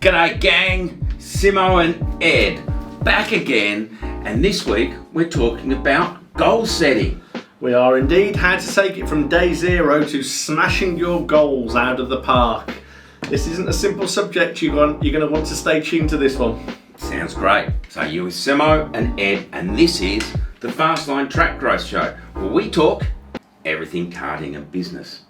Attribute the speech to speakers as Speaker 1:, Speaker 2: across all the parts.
Speaker 1: G'day gang, Simo and Ed back again, and this week we're talking about goal setting.
Speaker 2: We are indeed. How to take it from day zero to smashing your goals out of the park. This isn't a simple subject. You're going to want to stay tuned to this one.
Speaker 1: Sounds great. So you're with Simo and Ed, and this is the Fastline Track Growth Show, where we talk everything karting and business.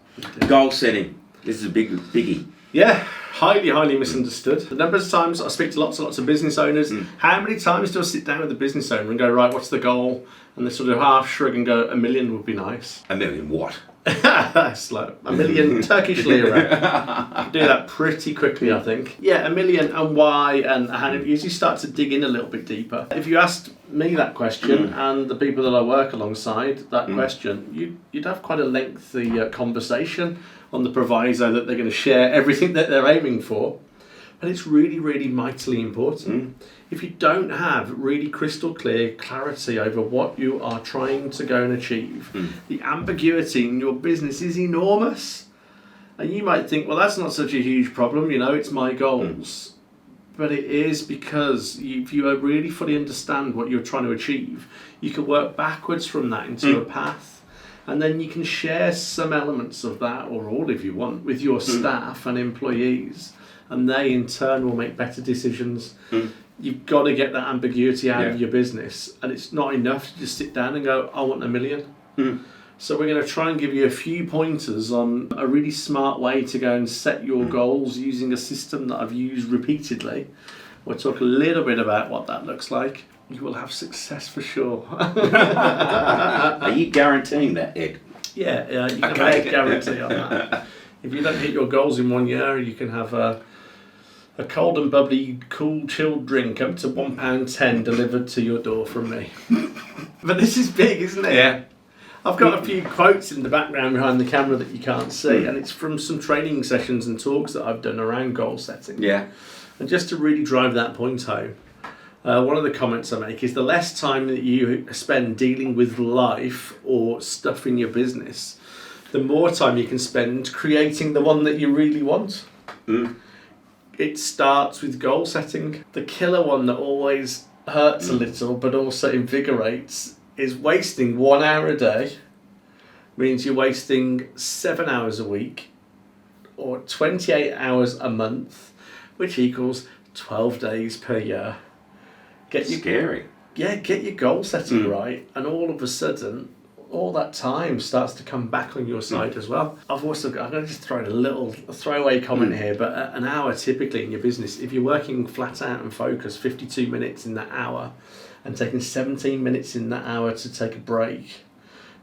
Speaker 1: Goal setting. This is a biggie.
Speaker 2: Yeah, highly misunderstood. The number of times I speak to lots and lots of business owners, how many times do I sit down with a business owner and go, right, what's the goal? And they sort of half shrug and go, 1 million would be nice.
Speaker 1: 1 million what?
Speaker 2: That's like 1 million Turkish lira. Do that pretty quickly, I think. Yeah, 1 million, and why, and how it usually start to dig in a little bit deeper. If you asked me that question and the people that I work alongside that question, you'd have quite a lengthy conversation on the proviso that they're going to share everything that they're aiming for. But it's really mightily important. If you don't have really crystal clear clarity over what you are trying to go and achieve, the ambiguity in your business is enormous. And you might think, well, that's not such a huge problem, it's my goals. But it is, because if you really fully understand what you're trying to achieve, you can work backwards from that into a path. And then you can share some elements of that, or all if you want, with your staff and employees. And they in turn will make better decisions. You've got to get that ambiguity out of your business, and it's not enough to just sit down and go, I want 1 million. So we're going to try and give you a few pointers on a really smart way to go and set your goals using a system that I've used repeatedly. We'll talk a little bit about what that looks like. You will have success for sure.
Speaker 1: Are you guaranteeing that, Ed?
Speaker 2: Yeah, you can make a guarantee on that. If you don't hit your goals in 1 year, you can have a cold and bubbly, cool, chilled drink up to £1.10 delivered to your door from me. But this is big, isn't it?
Speaker 1: Yeah.
Speaker 2: I've got a few quotes in the background behind the camera that you can't see, and it's from some training sessions and talks that I've done around goal setting.
Speaker 1: Yeah.
Speaker 2: And just to really drive that point home, one of the comments I make is the less time that you spend dealing with life or stuff in your business, the more time you can spend creating the one that you really want. It starts with goal setting. The killer one that always hurts a little but also invigorates is wasting 1 hour a day. Means you're wasting 7 hours a week or 28 hours a month, which equals 12 days per year.
Speaker 1: Scary.
Speaker 2: Yeah, get your goal setting right, and all of a sudden, all that time starts to come back on your side as well. I'm going to just throw in a throwaway comment here, but an hour typically in your business, if you're working flat out and focused 52 minutes in that hour and taking 17 minutes in that hour to take a break,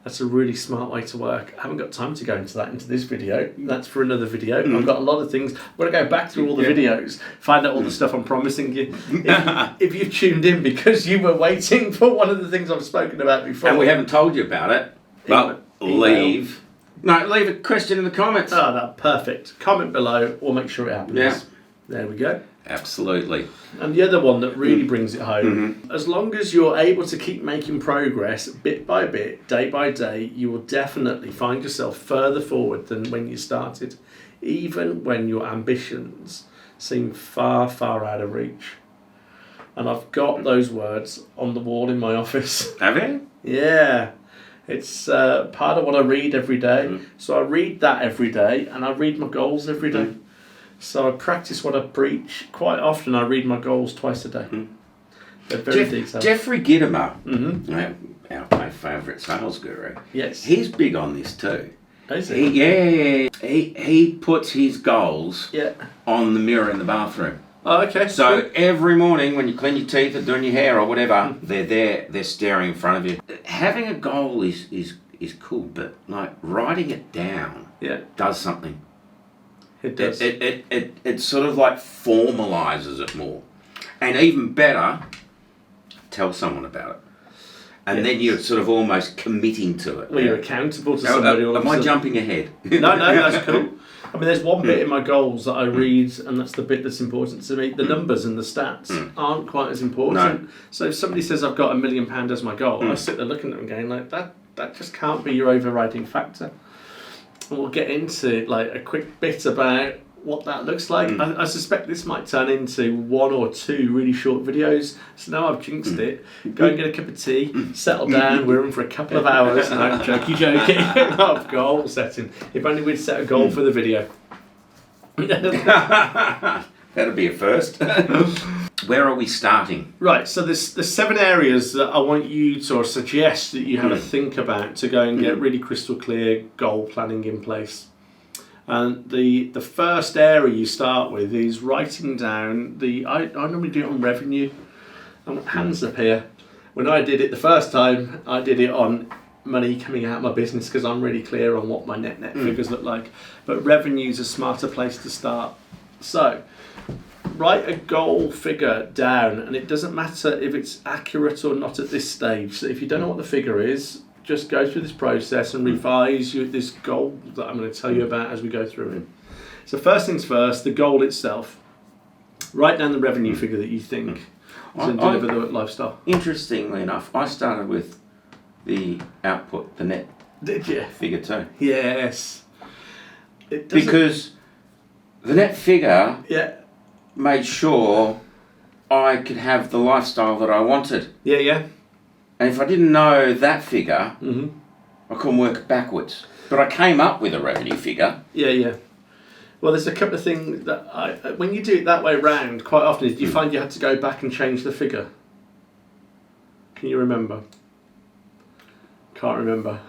Speaker 2: that's a really smart way to work. I haven't got time to go into this video. That's for another video. I've got a lot of things. I'm going to go back through all the videos, find out all the stuff I'm promising you. If you've tuned in because you were waiting for one of the things I've spoken about before.
Speaker 1: And we haven't told you about it, but leave a question in the comments.
Speaker 2: Oh, that's perfect. Comment below, we'll make sure it happens.
Speaker 1: Yeah.
Speaker 2: There we go.
Speaker 1: Absolutely.
Speaker 2: And the other one that really brings it home, as long as you're able to keep making progress bit by bit, day by day, you will definitely find yourself further forward than when you started, even when your ambitions seem far out of reach. And I've got those words on the wall in my office.
Speaker 1: Have you?
Speaker 2: Yeah. It's part of what I read every day. So I read that every day, and I read my goals every day. So I practice what I preach. Quite often I read my goals twice a day. They're very detailed.
Speaker 1: Jeffrey Gitomer, my favourite sales guru,
Speaker 2: yes,
Speaker 1: he's big on this too.
Speaker 2: Is he?
Speaker 1: He puts his goals on the mirror in the bathroom.
Speaker 2: Oh, okay.
Speaker 1: So every morning when you clean your teeth or doing your hair or whatever, they're there, they're staring in front of you. Having a goal is cool, but like writing it down does something.
Speaker 2: It does.
Speaker 1: It sort of like formalises it more. And even better, tell someone about it. And then you're sort of almost committing to it.
Speaker 2: Well, you're accountable to somebody.
Speaker 1: Am I jumping ahead?
Speaker 2: No, that's cool. I mean, there's one bit in my goals that I read, and that's the bit that's important to me. The numbers and the stats aren't quite as important. No. So if somebody says I've got £1 million as my goal, I sit there looking at them going, like, that just can't be your overriding factor. And we'll get into like a quick bit about what that looks like. I suspect this might turn into 1 or 2 really short videos. So now I've jinxed it. Go and get a cup of tea, settle down. We're in for a couple of hours. No, jokey. Of goal setting. If only we'd set a goal for the video.
Speaker 1: That'll be a first. Where are we starting?
Speaker 2: Right, so there's 7 areas that I want you to, or suggest that you have a think about to go and get really crystal clear goal planning in place. And the first area you start with is writing down I normally do it on revenue. Hands up here. When I did it the first time, I did it on money coming out of my business because I'm really clear on what my net figures look like. But revenue's a smarter place to start. So write a goal figure down, and it doesn't matter if it's accurate or not at this stage. So if you don't know what the figure is, just go through this process and revise this goal that I'm going to tell you about as we go through it. So first things first, the goal itself. Write down the revenue figure that you think is going to deliver the lifestyle.
Speaker 1: Interestingly enough, I started with the output, the net
Speaker 2: Did you?
Speaker 1: figure too.
Speaker 2: Yes.
Speaker 1: Because the net figure
Speaker 2: Yeah.
Speaker 1: made sure I could have the lifestyle that I wanted.
Speaker 2: Yeah.
Speaker 1: And if I didn't know that figure, I couldn't work backwards. But I came up with a revenue figure.
Speaker 2: Yeah. Well, there's a couple of things that when you do it that way round, quite often, do you find you had to go back and change the figure? Can you remember? Can't remember.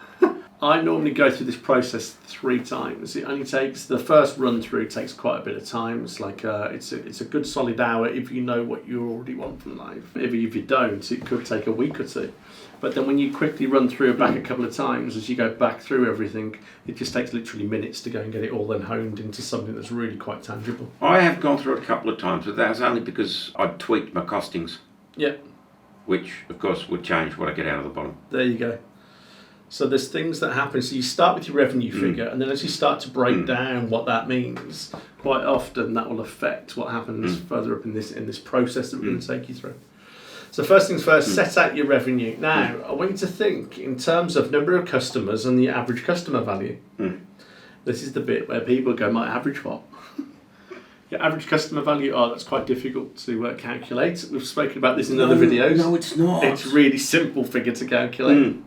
Speaker 2: I normally go through this process 3 times. It only takes, the first run through takes quite a bit of time. It's like it's a good solid hour if you know what you already want from life. If you don't, it could take a week or 2. But then when you quickly run through it back a couple of times, as you go back through everything, it just takes literally minutes to go and get it all then honed into something that's really quite tangible.
Speaker 1: I have gone through it a couple of times, but that's only because I tweaked my costings.
Speaker 2: Yeah.
Speaker 1: Which, of course, would change what I get out of the bottom.
Speaker 2: There you go. So there's things that happen. So you start with your revenue figure, and then as you start to break down what that means, quite often that will affect what happens further up in this process that we're going to take you through. So first things first, set out your revenue. Now, I want you to think in terms of number of customers and the average customer value. This is the bit where people go, my average what? Your average customer value, that's quite difficult to calculate. We've spoken about this in other videos.
Speaker 1: No, it's not.
Speaker 2: It's a really simple figure to calculate.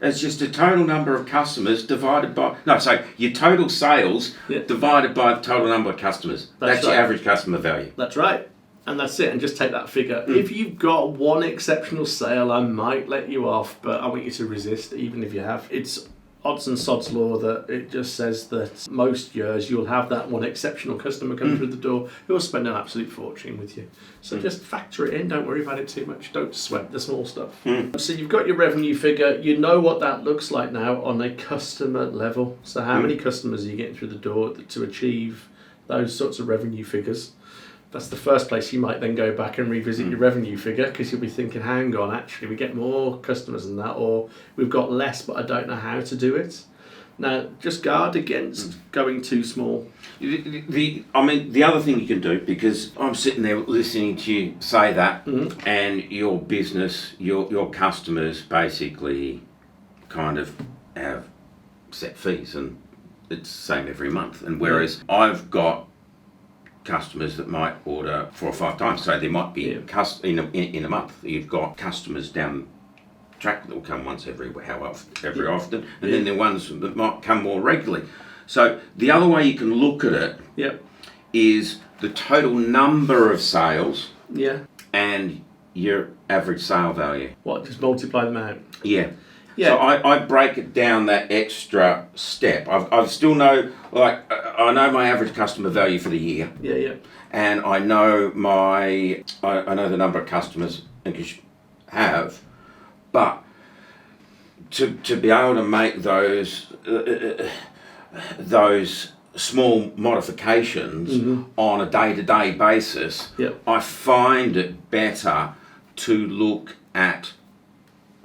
Speaker 1: It's just the total number of customers divided by... No, sorry, your total sales divided by the total number of customers. That's your average customer value.
Speaker 2: That's right. And that's it. And just take that figure. If you've got one exceptional sale, I might let you off, but I want you to resist, even if you have. It's odds and sods law that it just says that most years you'll have that one exceptional customer come through the door who will spend an absolute fortune with you. So just factor it in, don't worry about it too much, don't sweat the small stuff. So you've got your revenue figure, you know what that looks like now on a customer level. So how many customers are you getting through the door to achieve those sorts of revenue figures? That's the first place you might then go back and revisit your revenue figure, because you'll be thinking, hang on, actually we get more customers than that, or we've got less but I don't know how to do it. Now, just guard against going too small.
Speaker 1: The other thing you can do, because I'm sitting there listening to you say that, and your business, your customers basically kind of have set fees, and it's the same every month. And whereas I've got customers that might order 4 or 5 times, so there might be in a month you've got customers down track that will come once every often, and then there are ones that might come more regularly. So the other way you can look at it is the total number of sales and your average sale value.
Speaker 2: What, just multiply them out?
Speaker 1: Yeah. So I break it down that extra step. I still know, I know my average customer value for the year.
Speaker 2: Yeah.
Speaker 1: And I know I know the number of customers I have, but to be able to make those small modifications on a day-to-day basis, I find it better to look at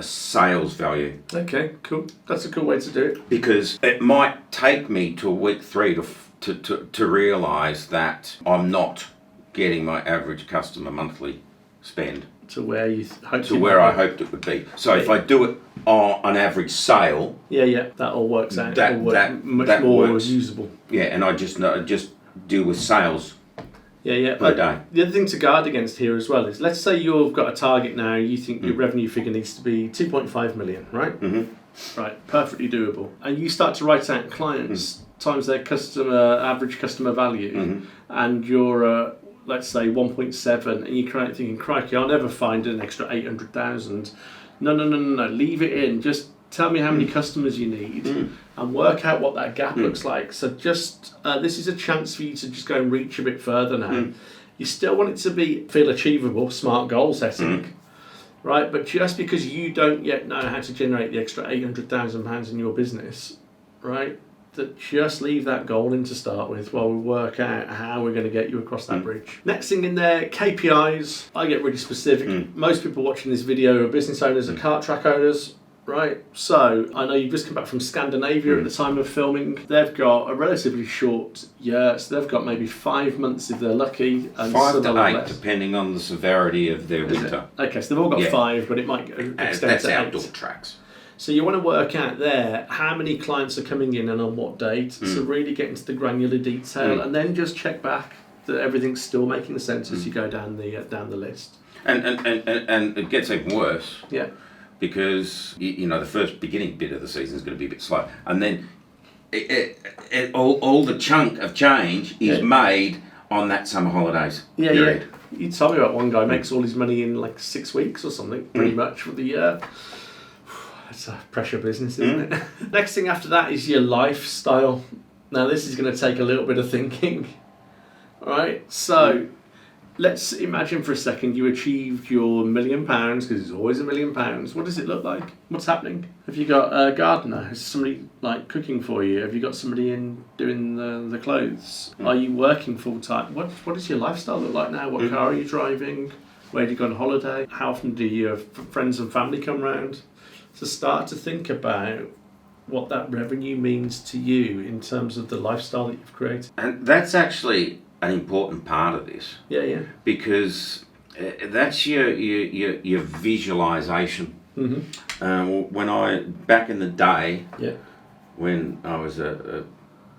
Speaker 1: a sales value.
Speaker 2: Okay, cool. That's a cool way to do it.
Speaker 1: Because it might take me to week 3 to realise that I'm not getting my average customer monthly spend
Speaker 2: to where you
Speaker 1: I hoped it would be. So if I do it on an average sale,
Speaker 2: that all works out.
Speaker 1: That
Speaker 2: much more
Speaker 1: works.
Speaker 2: usable.
Speaker 1: Yeah, and I just deal with sales
Speaker 2: Yeah.
Speaker 1: per day.
Speaker 2: The other thing to guard against here as well is, let's say you've got a target now, you think your revenue figure needs to be 2.5 million, right?
Speaker 1: Mm-hmm.
Speaker 2: Right, perfectly doable. And you start to write out clients times their average customer value, and you're let's say 1.7, and you're thinking, crikey, I'll never find an extra 800,000. No, leave it in. Just tell me how many customers you need and work out what that gap looks like. So just this is a chance for you to just go and reach a bit further now. You still want it to feel achievable, smart goal setting, right? But just because you don't yet know how to generate the extra £800,000 in your business, right? That just leave that goal in to start with while we work out how we're going to get you across that bridge. Next thing in there, KPIs. I get really specific. Most people watching this video are business owners, are kart track owners, right? So I know you've just come back from Scandinavia at the time of filming. They've got a relatively short year, so they've got maybe 5 months if they're lucky. And
Speaker 1: 5 to 8, depending on the severity of their winter.
Speaker 2: Okay, so they've all got 5, but it might extend
Speaker 1: that's
Speaker 2: to 8.
Speaker 1: outdoor tracks.
Speaker 2: So you want to work out there how many clients are coming in and on what date. So really get into the granular detail, and then just check back that everything's still making sense as you go down the list. And
Speaker 1: it gets even worse.
Speaker 2: Yeah.
Speaker 1: Because the first beginning bit of the season is going to be a bit slow, and then all the chunk of change is made on that summer holidays period.
Speaker 2: Yeah. You told me about one guy makes all his money in like 6 weeks or something, pretty much for the year. It's a pressure business, isn't it? Next thing after that is your lifestyle. Now this is going to take a little bit of thinking. Alright, so let's imagine for a second you achieved your £1 million, because it's always £1 million. What does it look like? What's happening? Have you got a gardener? Is somebody like cooking for you? Have you got somebody in doing the clothes? Are you working full time? What does your lifestyle look like now? What car are you driving? Where do you go on holiday? How often do your friends and family come round? To start to think about what that revenue means to you in terms of the lifestyle that you've created.
Speaker 1: And that's actually an important part of this.
Speaker 2: Yeah.
Speaker 1: Because that's your visualization. Back in the day, when I was a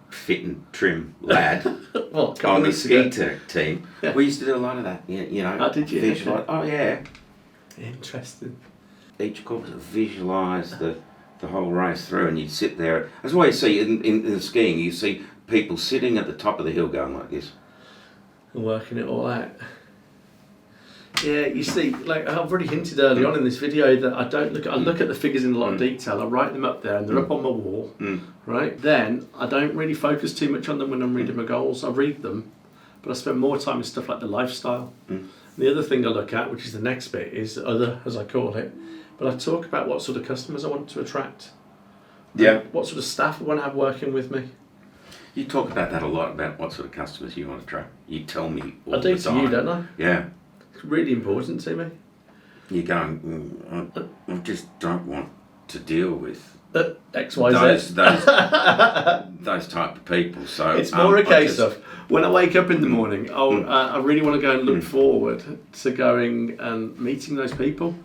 Speaker 1: fit and trim lad on the ski team, we used to do a lot of that.
Speaker 2: Oh, did you?
Speaker 1: Visualize. Oh, yeah.
Speaker 2: Interesting.
Speaker 1: Each course visualise the whole race through, and you'd sit there. That's why you see in the skiing, you see people sitting at the top of the hill going like this.
Speaker 2: And working it all out. Yeah, you see, like I've already hinted early on in this video that I look at the figures in a lot of detail, I write them up there and they're up on my wall, right? Then I don't really focus too much on them when I'm reading my goals. I read them, but I spend more time with stuff like the lifestyle. The other thing I look at, which is the next bit, is other, as I call it, but I talk about what sort of customers I want to attract.
Speaker 1: Yeah.
Speaker 2: What sort of staff I want to have working with me.
Speaker 1: You talk about that a lot, about what sort of customers you want to attract. You tell me all
Speaker 2: I do
Speaker 1: the time.
Speaker 2: to you, don't I?
Speaker 1: Yeah.
Speaker 2: It's really important to me.
Speaker 1: You're going, I just don't want to deal with
Speaker 2: XYZ.
Speaker 1: those type of people. So
Speaker 2: it's more a case of when I wake up in the morning, I really want to go and look forward to going and meeting those people.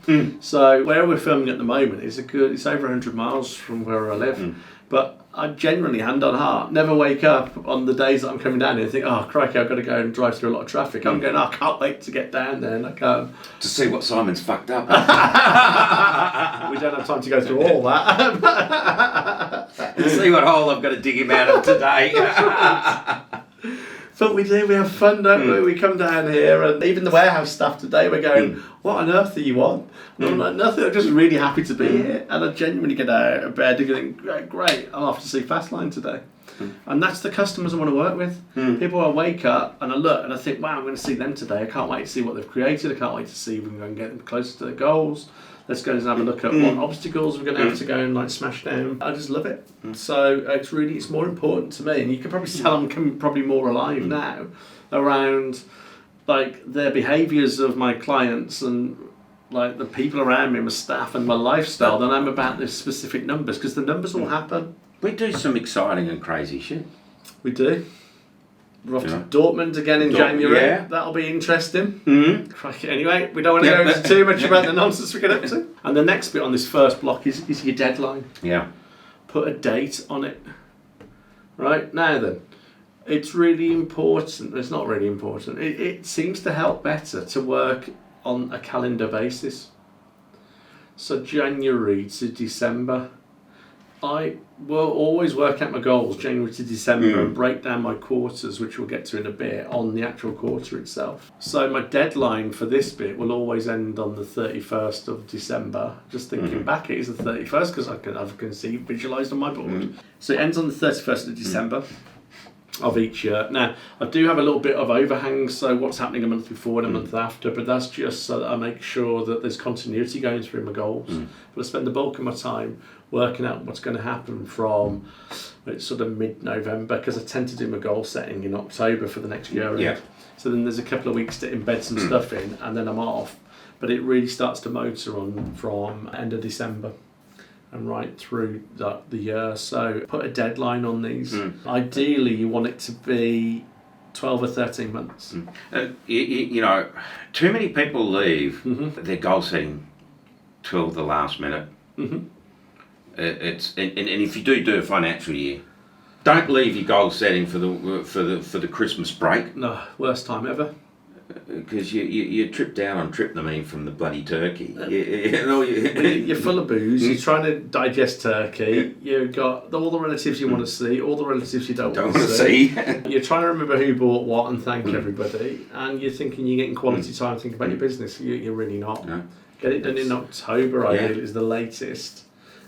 Speaker 2: So where we're filming at the moment is it's over 100 miles from where I live, but I genuinely, hand on heart, never wake up on the days that I'm coming down here and think, oh crikey, I've got to go and drive through a lot of traffic. I'm going, I can't wait to get down there, and I can't.
Speaker 1: To see what Simon's fucked up.
Speaker 2: We don't have time to go through all that.
Speaker 1: See what hole I've got to dig him out of today.
Speaker 2: But we do, we have fun, don't we? We come down here, and even the warehouse staff today, we're going, what on earth are you on? And I'm like, nothing, I'm just really happy to be here. And I genuinely get out of bed and think, great, I'll have to see Fastline today. And that's the customers I want to work with. People I wake up and I look and I think, wow, I'm going to see them today. I can't wait to see what they've created. I can't wait to see if we can go and get them closer to their goals. Let's go and have a look at what obstacles we're going to have to go and smash down. I just love it. So it's more important to me, and you can probably tell I'm probably more alive now around their behaviours of my clients and the people around me, my staff and my lifestyle than I'm about the specific numbers, because the numbers will happen.
Speaker 1: We do some exciting and crazy shit.
Speaker 2: We do. We're off to Dortmund again in January. Yeah. That'll be interesting. Anyway, we don't want to go into too much about the nonsense we get up to. And the next bit on this first block is your deadline.
Speaker 1: Yeah.
Speaker 2: Put a date on it. Right, now then. It's really important. It's not really important. It seems to help better to work on a calendar basis. So January to December, I will always work out my goals January to December and break down my quarters, which we'll get to in a bit, on the actual quarter itself. So my deadline for this bit will always end on the 31st of December. Just thinking back, it is the 31st because I can see visualised on my board. So it ends on the 31st of December of each year. Now, I do have a little bit of overhang, so what's happening a month before and a month after, but that's just so that I make sure that there's continuity going through my goals. But I spend the bulk of my time working out what's going to happen from sort of mid-November, because I tend to do my goal setting in October for the next year.
Speaker 1: Yeah.
Speaker 2: So then there's a couple of weeks to embed some stuff in, and then I'm off. But it really starts to motor on from end of December and right through the year. So put a deadline on these. Ideally, you want it to be 12 or 13 months.
Speaker 1: You know, too many people leave their goal setting till the last minute. It's and if you do a financial year, don't leave your goal setting for the Christmas break.
Speaker 2: No, worst time ever.
Speaker 1: Because you trip down on tryptamine from the bloody turkey.
Speaker 2: You're full of booze. You're trying to digest turkey. You've got all the relatives you want to see, all the relatives you don't want to see. You're trying to remember who bought what and thank everybody, and you're thinking you're getting quality time thinking about your business. You're really not.
Speaker 1: No.
Speaker 2: Get it done in October, I feel, is the latest.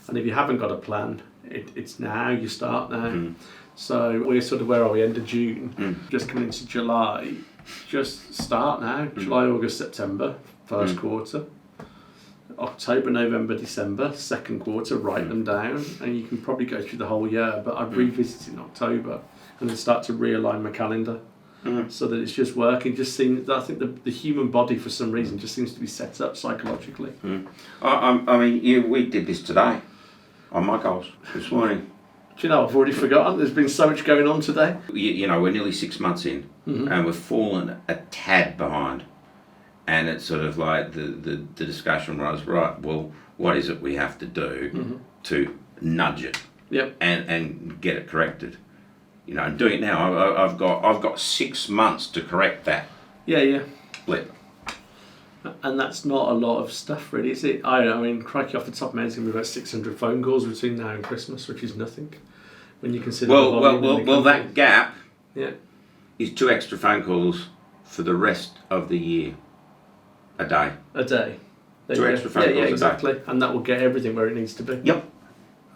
Speaker 2: And if you haven't got a plan, it's now. You start now. So we're sort of, where are we? End of June, just coming into July. Just start now. July, August, September, first quarter. October, November, December, second quarter. Write them down, and you can probably go through the whole year. But I'd revisit in October and then start to realign my calendar so that it's just working. Just seems, I think the human body for some reason just seems to be set up psychologically.
Speaker 1: I mean, we did this today on my goals this morning.
Speaker 2: Do you know, I've already forgotten. There's been so much going on today.
Speaker 1: You know, we're nearly 6 months in, and we've fallen a tad behind. And it's sort of like the discussion was, right, well, what is it we have to do to nudge it and get it corrected? You know, and doing it now, I've got 6 months to correct that.
Speaker 2: Yeah.
Speaker 1: Blip.
Speaker 2: And that's not a lot of stuff, really, is it? I mean, crikey, off the top of my head, it's going to be about 600 phone calls between now and Christmas, which is nothing when you consider.
Speaker 1: Well, that gap
Speaker 2: Yeah.
Speaker 1: is 2 extra phone calls for the rest of the year. A day.
Speaker 2: A day.
Speaker 1: 2 extra phone calls.
Speaker 2: Yeah, exactly. And that will get everything where it needs to be.
Speaker 1: Yep.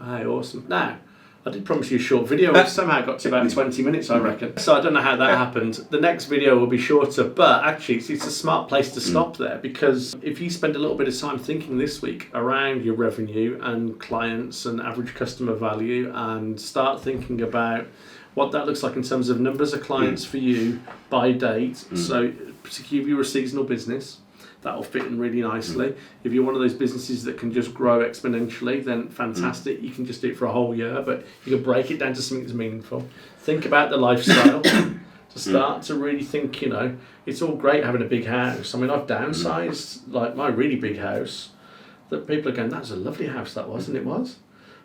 Speaker 2: Aye, awesome. Now, I did promise you a short video, which somehow got to about 20 minutes, I reckon. So I don't know how that happened. The next video will be shorter, but actually it's a smart place to stop there, because if you spend a little bit of time thinking this week around your revenue and clients and average customer value, and start thinking about what that looks like in terms of numbers of clients for you by date. So particularly if you're a seasonal business, that'll fit in really nicely. If you're one of those businesses that can just grow exponentially, then fantastic. You can just do it for a whole year, but you can break it down to something that's meaningful. Think about the lifestyle. To start to really think, you know, it's all great having a big house. I mean, I've downsized, like my really big house, that people are going, that's a lovely house that was, and it was.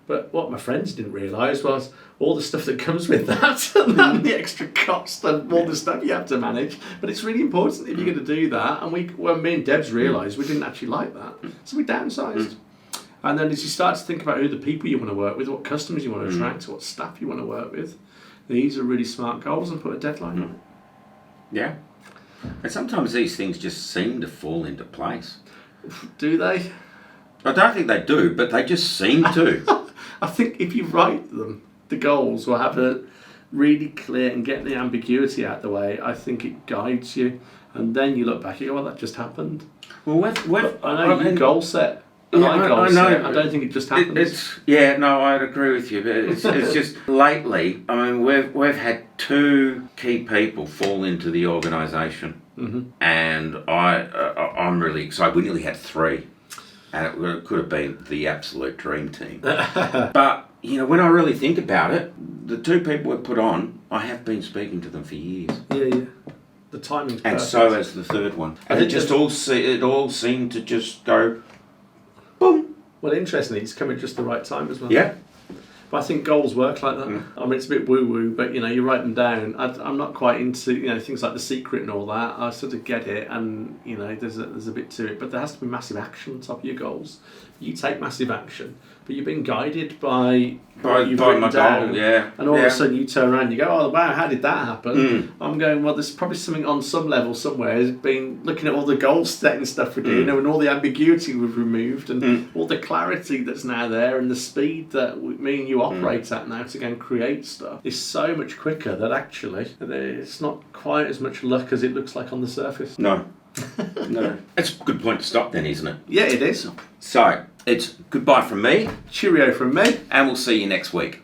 Speaker 2: But what my friends didn't realise was all the stuff that comes with that, and the extra cost and all the stuff you have to manage. But it's really important if you're going to do that. And me and Debs realised we didn't actually like that, so we downsized. And then as you start to think about who the people you want to work with, what customers you want to attract, what staff you want to work with, these are really smart goals, and put a deadline on it.
Speaker 1: Yeah. And sometimes these things just seem to fall into place.
Speaker 2: Do they?
Speaker 1: I don't think they do, but they just seem to.
Speaker 2: I think if you write them, the goals will have it really clear and get the ambiguity out of the way. I think it guides you, and then you look back and go, well, that just happened.
Speaker 1: Well,
Speaker 2: I know you goal set. I know. I don't think it just happens.
Speaker 1: I'd agree with you, but it's just lately. I mean, we've had 2 key people fall into the organisation, and I'm really excited. We nearly had 3. And it could have been the absolute dream team. But, you know, when I really think about it, the 2 people we put on, I have been speaking to them for years.
Speaker 2: Yeah. The timing's perfect.
Speaker 1: And so has the 3rd one. And it all seemed to just go, boom.
Speaker 2: Well, interestingly, it's come at just the right time as well.
Speaker 1: Yeah.
Speaker 2: But I think goals work like that. I mean, it's a bit woo-woo, but you write them down. I'm not quite into things like The Secret and all that. I sort of get it, and there's a bit to it, but there has to be massive action on top of your goals. You take massive action, but you're being guided by what you've written
Speaker 1: my
Speaker 2: down.
Speaker 1: goal, yeah.
Speaker 2: And all of a sudden you turn around and you go, oh wow, how did that happen? I'm going, well, there's probably something on some level somewhere has been looking at all the goal setting stuff we do, and all the ambiguity we've removed, and all the clarity that's now there, and the speed that me and you operate at now to go and create stuff is so much quicker that actually it's not quite as much luck as it looks like on the surface.
Speaker 1: No. No. It's a good point to stop then, isn't it?
Speaker 2: Yeah, it is.
Speaker 1: So, it's goodbye from me.
Speaker 2: Cheerio from me.
Speaker 1: And we'll see you next week.